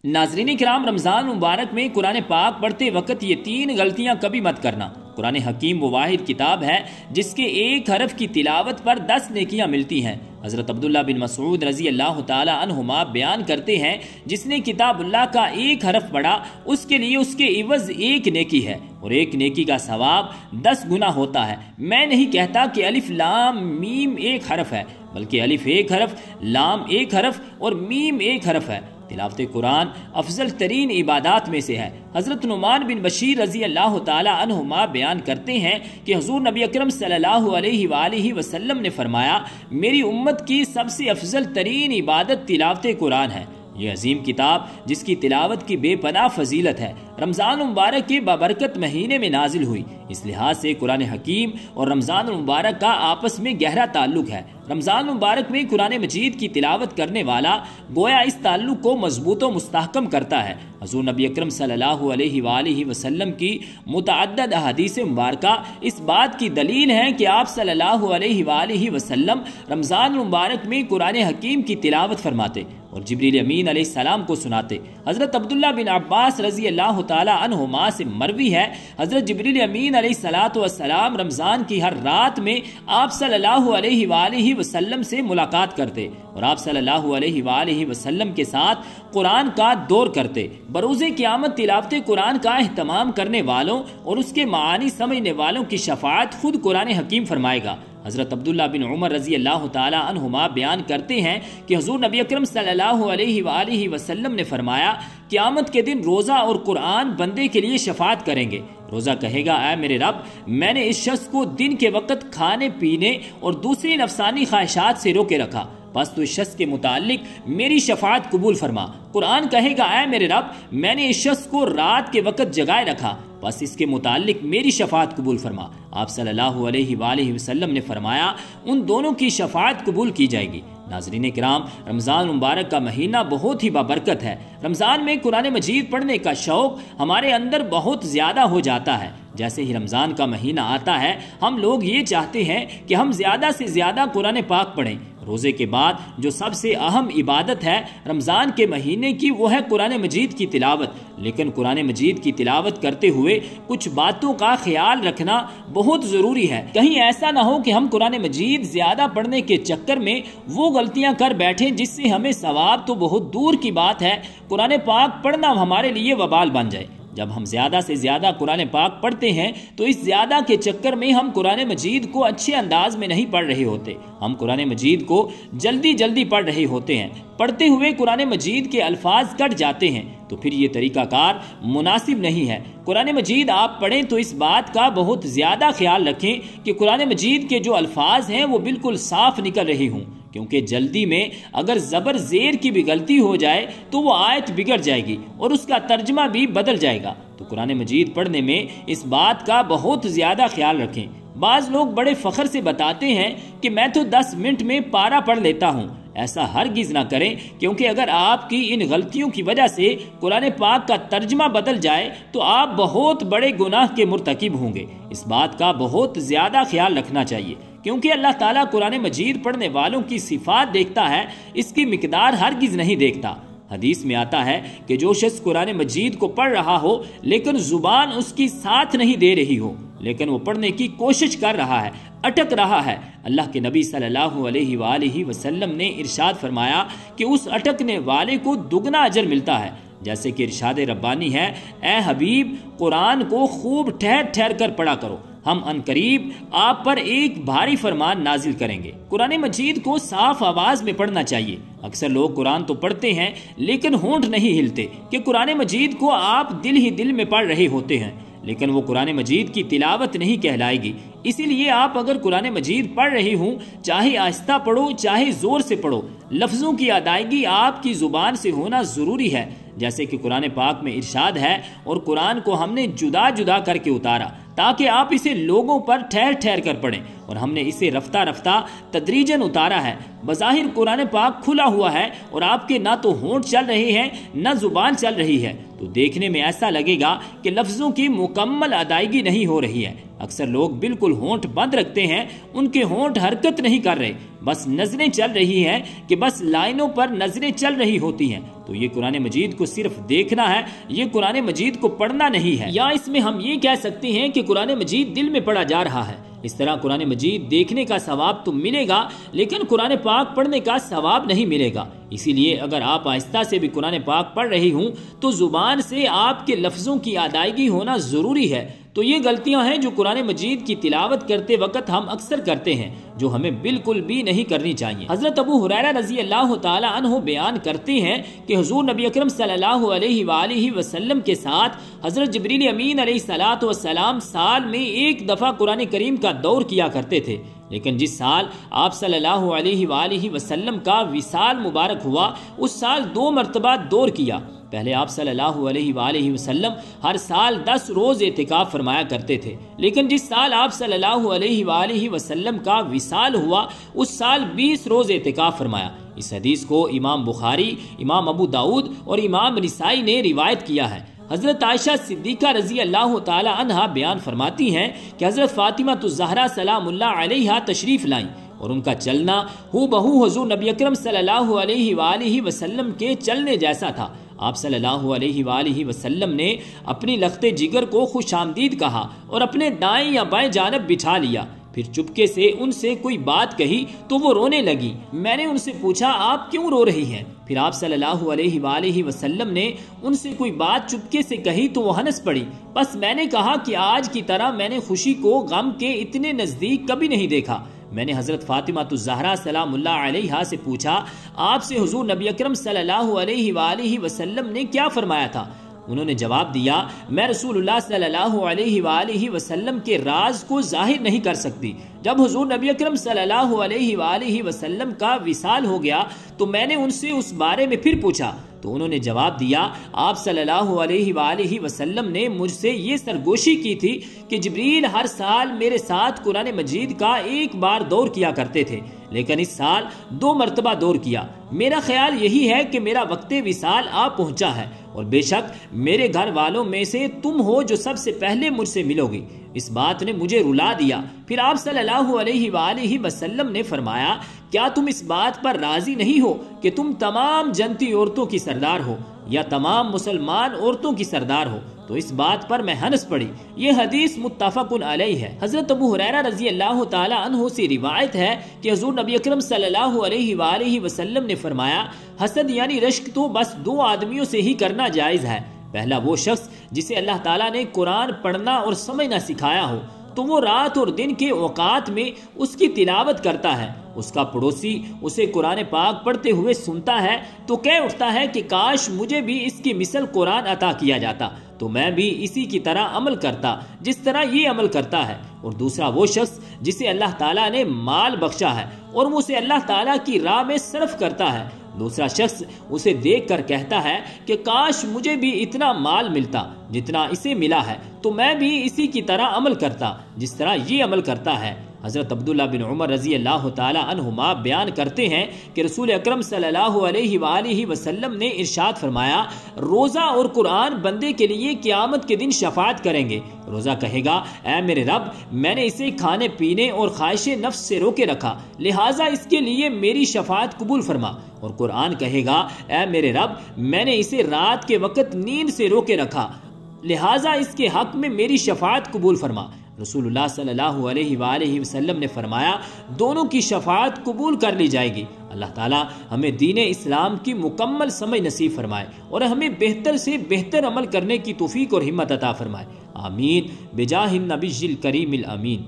ناظرین کرام، رمضان مبارک میں قرآن پاک پڑھتے وقت یہ 3 غلطیاں کبھی مت کرنا۔ قرآن حکیم وہ واحد کتاب ہے جس کے ایک حرف کی تلاوت پر 10 نیکیاں ملتی ہیں۔ حضرت عبداللہ بن مسعود رضی اللہ تعالی عنہما بیان کرتے ہیں، جس نے کتاب اللہ کا ایک حرف پڑھا اس کے لیے اس کے عوض 1 نیکی ہے، اور 1 نیکی کا ثواب 10 گنا ہوتا ہے۔ میں نہیں کہتا کہ الف لام میم 1 حرف ہے، بلکہ الف 1 حرف، لام 1 حرف اور میم 1 حرف ہے۔ تلاوت قرآن افضل ترین عبادات میں سے ہے۔ حضرت نعمان بن بشیر رضی اللہ تعالی عنہما بیان کرتے ہیں کہ حضور نبی اکرم صلی اللہ علیہ وآلہ وسلم نے فرمایا، میری امت کی سب سے افضل ترین عبادت تلاوت قرآن ہے۔ یہ عظیم کتاب جس کی تلاوت کی بے پناہ فضیلت ہے، رمضان مبارک کے بابرکت مہینے میں نازل ہوئی۔ اس لحاظ سے قرآن حکیم اور رمضان مبارک کا آپس میں گہرا تعلق ہے۔ رمضان مبارک میں قرآن مجید کی تلاوت کرنے والا گویا اس تعلق کو مضبوط و مستحکم کرتا ہے۔ حضور نبی اکرم صلی اللہ علیہ وآلہ وسلم کی متعدد احادیث مبارکہ اس بات کی دلیل ہیں کہ آپ صلی اللہ علیہ وآلہ وسلم رمضان مبارک میں قرآن حکیم کی تلاوت فرماتے اور جبریل امین علیہ السلام کو سناتے۔ حضرت عبداللہ بن عباس رضی اللہ تعالی عنہما سے مروی ہے، حضرت جبریل امین علیہ السلام رمضان کی ہر رات میں آپ صلی اللہ علیہ وآلہ وسلم سے ملاقات کرتے اور آپ صلی اللہ علیہ وآلہ وسلم کے ساتھ قرآن کا دور کرتے۔ بروز قیامت تلاوت قرآن کا اہتمام کرنے والوں اور اس کے معانی سمجھنے والوں کی شفاعت خود قرآن حکیم فرمائے گا۔ حضرت عبداللہ بن عمر رضی اللہ تعالی عنہما بیان کرتے ہیں کہ حضور نبی اکرم صلی اللہ علیہ وآلہ وسلم نے فرمایا، قیامت کے دن روزہ اور قرآن بندے کے لیے شفاعت کریں گے۔ روزہ کہے گا، اے میرے رب، میں نے اس شخص کو دن کے وقت کھانے پینے اور دوسری نفسانی خواہشات سے روکے رکھا، بس تو اس شخص کے متعلق میری شفاعت قبول فرما۔ قرآن کہے گا، اے میرے رب، میں نے اس شخص کو رات کے وقت جگائے رکھا، بس اس کے متعلق میری شفاعت قبول فرما۔ آپ صلی اللہ علیہ وآلہ وسلم نے فرمایا، ان دونوں کی شفاعت قبول کی جائے گی۔ ناظرین کرام، رمضان مبارک کا مہینہ بہت ہی بابرکت ہے۔ رمضان میں قرآن مجید پڑھنے کا شوق ہمارے اندر بہت زیادہ ہو جاتا ہے۔ جیسے ہی رمضان کا مہینہ آتا ہے، ہم لوگ یہ چاہتے ہیں کہ ہم زیادہ سے زیادہ قرآن پاک پڑھیں۔ روزے کے بعد جو سب سے اہم عبادت ہے رمضان کے مہینے کی، وہ ہے قرآن مجید کی تلاوت۔ لیکن قرآن مجید کی تلاوت کرتے ہوئے کچھ باتوں کا خیال رکھنا بہت ضروری ہے۔ کہیں ایسا نہ ہو کہ ہم قرآن مجید زیادہ پڑھنے کے چکر میں وہ غلطیاں کر بیٹھیں جس سے ہمیں ثواب تو بہت دور کی بات ہے، قرآن پاک پڑھنا ہمارے لیے وبال بن جائے۔ جب ہم زیادہ سے زیادہ قرآن پاک پڑھتے ہیں تو اس زیادہ کے چکر میں ہم قرآن مجید کو اچھے انداز میں نہیں پڑھ رہے ہوتے، ہم قرآن مجید کو جلدی پڑھ رہے ہوتے ہیں۔ پڑھتے ہوئے قرآن مجید کے الفاظ کٹ جاتے ہیں تو پھر یہ طریقہ کار مناسب نہیں ہے۔ قرآن مجید آپ پڑھیں تو اس بات کا بہت زیادہ خیال رکھیں کہ قرآن مجید کے جو الفاظ ہیں وہ بالکل صاف نکل رہے ہوں، کیونکہ جلدی میں اگر زبر زیر کی بھی غلطی ہو جائے تو وہ آیت بگڑ جائے گی اور اس کا ترجمہ بھی بدل جائے گا۔ تو قرآن مجید پڑھنے میں اس بات کا بہت زیادہ خیال رکھیں۔ بعض لوگ بڑے فخر سے بتاتے ہیں کہ میں تو 10 منٹ میں پارہ پڑھ لیتا ہوں۔ ایسا ہرگز نہ کریں، کیونکہ اگر آپ کی ان غلطیوں کی وجہ سے قرآن پاک کا ترجمہ بدل جائے تو آپ بہت بڑے گناہ کے مرتکب ہوں گے۔ اس بات کا بہت زیادہ خیال رکھنا چاہیے، کیونکہ اللہ تعالیٰ قرآن مجید پڑھنے والوں کی صفات دیکھتا ہے، اس کی مقدار ہرگز نہیں دیکھتا۔ حدیث میں آتا ہے کہ جو شخص قرآن مجید کو پڑھ رہا ہو لیکن زبان اس کی ساتھ نہیں دے رہی ہو، لیکن وہ پڑھنے کی کوشش کر رہا ہے، اٹک رہا ہے، اللہ کے نبی صلی اللہ علیہ وآلہ وسلم نے ارشاد فرمایا کہ اس اٹکنے والے کو دگنا اجر ملتا ہے۔ جیسے کہ ارشاد ربانی ہے، اے حبیب، قرآن کو خوب ٹھہر کر پڑھا کرو، ہم انقریب آپ پر ایک بھاری فرمان نازل کریں گے۔ قرآن مجید کو صاف آواز میں پڑھنا چاہیے۔ اکثر لوگ قرآن تو پڑھتے ہیں لیکن ہونٹ نہیں ہلتے کہ قرآن مجید کو آپ دل ہی دل میں پڑھ رہے ہوتے ہیں، لیکن وہ قرآن مجید کی تلاوت نہیں کہلائے گی۔ اسی لیے آپ اگر قرآن مجید پڑھ رہے ہوں، چاہے آہستہ پڑھو چاہے زور سے پڑھو، لفظوں کی ادائیگی آپ کی زبان سے ہونا ضروری ہے۔ جیسے کہ قرآن پاک میں ارشاد ہے، اور قرآن کو ہم نے جدا کر کے اتارا تاکہ آپ اسے لوگوں پر ٹھہر کر پڑھیں، اور ہم نے اسے رفتہ تدریجاً اتارا ہے۔ بظاہر قرآن پاک کھلا ہوا ہے اور آپ کے نہ تو ہونٹ چل رہے ہیں نہ زبان چل رہی ہے، تو دیکھنے میں ایسا لگے گا کہ لفظوں کی مکمل ادائیگی نہیں ہو رہی ہے۔ اکثر لوگ بالکل ہونٹ بند رکھتے ہیں، ان کے ہونٹ حرکت نہیں کر رہے، بس نظریں چل رہی ہیں کہ بس لائنوں پر نظریں چل رہی ہوتی ہیں۔ تو یہ قرآن مجید کو صرف دیکھنا ہے، یہ قرآن مجید کو پڑھنا نہیں ہے۔ یا اس میں ہم یہ کہہ سکتے ہیں کہ قرآن مجید دل میں پڑھا جا رہا ہے۔ اس طرح قرآن مجید دیکھنے کا ثواب تو ملے گا، لیکن قرآن پاک پڑھنے کا ثواب نہیں ملے گا۔ اسی لیے اگر آپ آہستہ سے بھی قرآن پاک پڑھ رہی ہوں تو زبان سے آپ کے لفظوں کی ادائیگی ہونا ضروری ہے۔ تو یہ غلطیاں ہیں جو قرآن مجید کی تلاوت کرتے وقت ہم اکثر کرتے ہیں، جو ہمیں بالکل بھی نہیں کرنی چاہیے۔ حضرت ابو ہریرہ رضی اللہ تعالی عنہ بیان کرتے ہیں کہ حضور نبی اکرم صلی اللہ علیہ وآلہ وسلم کے ساتھ حضرت جبریل امین علیہ السلام سال میں ایک دفعہ قرآن کریم کا دور کیا کرتے تھے، لیکن جس سال آپ صلی اللہ علیہ وآلہ وسلم کا وصال مبارک ہوا اس سال 2 مرتبہ دور کیا۔ پہلے آپ صلی اللہ علیہ وآلہ وسلم ہر سال 10 روز اعتکاف فرمایا کرتے تھے، لیکن جس سال آپ صلی اللہ علیہ وآلہ وسلم کا وصال ہوا اس سال 20 روز اعتکاف فرمایا۔ اس حدیث کو امام بخاری، امام ابو داؤد اور امام نسائی نے روایت کیا ہے۔ حضرت عائشہ صدیقہ رضی اللہ تعالی عنہا بیان فرماتی ہیں کہ حضرت فاطمہ الزہرا سلام اللہ علیہا تشریف لائیں اور ان کا چلنا ہو بہو حضور نبی اکرم صلی اللہ علیہ وآلہ وسلم کے چلنے جیسا تھا۔ آپ صلی اللہ علیہ وآلہ وسلم نے اپنی لخت جگر کو خوش آمدید کہا اور اپنے دائیں یا بائیں جانب بٹھا لیا، پھر چپکے سے ان سے کوئی بات کہی تو وہ رونے لگی۔ میں نے ان سے پوچھا آپ کیوں رو رہی ہیں؟ پھر آپ صلی اللہ علیہ وآلہ وسلم نے ان سے کوئی بات چپکے سے کہی تو وہ ہنس پڑی۔ بس میں نے کہا کہ آج کی طرح میں نے خوشی کو غم کے اتنے نزدیک کبھی نہیں دیکھا۔ میں نے حضرت فاطمہ الزہرا سلام اللہ علیہا سے پوچھا آپ سے حضور نبی اکرم صلی اللہ علیہ وآلہ وسلم نے کیا فرمایا تھا؟ انہوں نے جواب دیا میں رسول اللہ صلی اللہ علیہ وآلہ وسلم کے راز کو ظاہر نہیں کر سکتی۔ جب حضور نبی اکرم صلی اللہ علیہ وآلہ وسلم کا وصال ہو گیا تو میں نے ان سے اس بارے میں پھر پوچھا تو انہوں نے جواب دیا آپ صلی اللہ علیہ وآلہ وسلم نے مجھ سے یہ سرگوشی کی تھی کہ جبریل ہر سال میرے ساتھ قرآن مجید کا ایک بار دور کیا کرتے تھے، لیکن اس سال 2 مرتبہ دور کیا۔ میرا خیال یہی ہے کہ میرا وقت وصال آ پہنچا ہے اور بے شک میرے گھر والوں میں سے تم ہو جو سب سے پہلے مجھ سے ملو گی۔ اس بات نے مجھے رلا دیا۔ پھر آپ صلی اللہ علیہ وآلہ وسلم نے فرمایا کیا تم اس بات پر راضی نہیں ہو کہ تم تمام جنتی عورتوں کی سردار ہو یا تمام مسلمان عورتوں کی سردار ہو؟ تو اس بات پر میں ہنس پڑی۔ یہ حدیث متفق علیہ ہے۔ حضرت ابو ہریرہ رضی اللہ تعالی عنہ سے روایت ہے کہ حضور نبی اکرم صلی اللہ علیہ وآلہ وسلم نے فرمایا حسد یعنی رشک تو بس 2 آدمیوں سے ہی کرنا جائز ہے۔ پہلا وہ شخص جسے اللہ تعالیٰ نے قرآن پڑھنا اور سمجھنا سکھایا ہو تو وہ رات اور دن کے اوقات میں اس کی تلاوت کرتا ہے، اس کا پڑوسی اسے قرآن پاک پڑھتے ہوئے سنتا ہے تو کہہ اٹھتا ہے کہ کاش مجھے بھی اس کی مثل قرآن عطا کیا جاتا تو میں بھی اسی کی طرح عمل کرتا جس طرح یہ عمل کرتا ہے۔ اور دوسرا وہ شخص جسے اللہ تعالیٰ نے مال بخشا ہے اور وہ اسے اللہ تعالیٰ کی راہ میں صرف کرتا ہے، دوسرا شخص اسے دیکھ کر کہتا ہے کہ کاش مجھے بھی اتنا مال ملتا جتنا اسے ملا ہے تو میں بھی اسی کی طرح عمل کرتا جس طرح یہ عمل کرتا ہے۔ حضرت عبداللہ بن عمر رضی اللہ تعالی عنہما بیان کرتے ہیں کہ رسول اکرم صلی اللہ علیہ وآلہ وسلم نے ارشاد فرمایا روزہ اور قرآن بندے کے لیے قیامت کے دن شفاعت کریں گے۔ روزہ کہے گا اے میرے رب میں نے اسے کھانے پینے اور خواہش نفس سے روکے رکھا لہٰذا اس کے لیے میری شفاعت قبول فرما، اور قرآن کہے گا اے میرے رب میں نے اسے رات کے وقت نیند سے روکے رکھا لہٰذا اس کے حق میں میری شفاعت قبول فرما۔ رسول اللہ صلی اللہ علیہ وآلہ وسلم نے فرمایا دونوں کی شفاعت قبول کر لی جائے گی۔ اللہ تعالی ہمیں دین اسلام کی مکمل سمجھ نصیب فرمائے اور ہمیں بہتر سے بہتر عمل کرنے کی توفیق اور ہمت عطا فرمائے، آمین بجاہ النبی الکریم الامین۔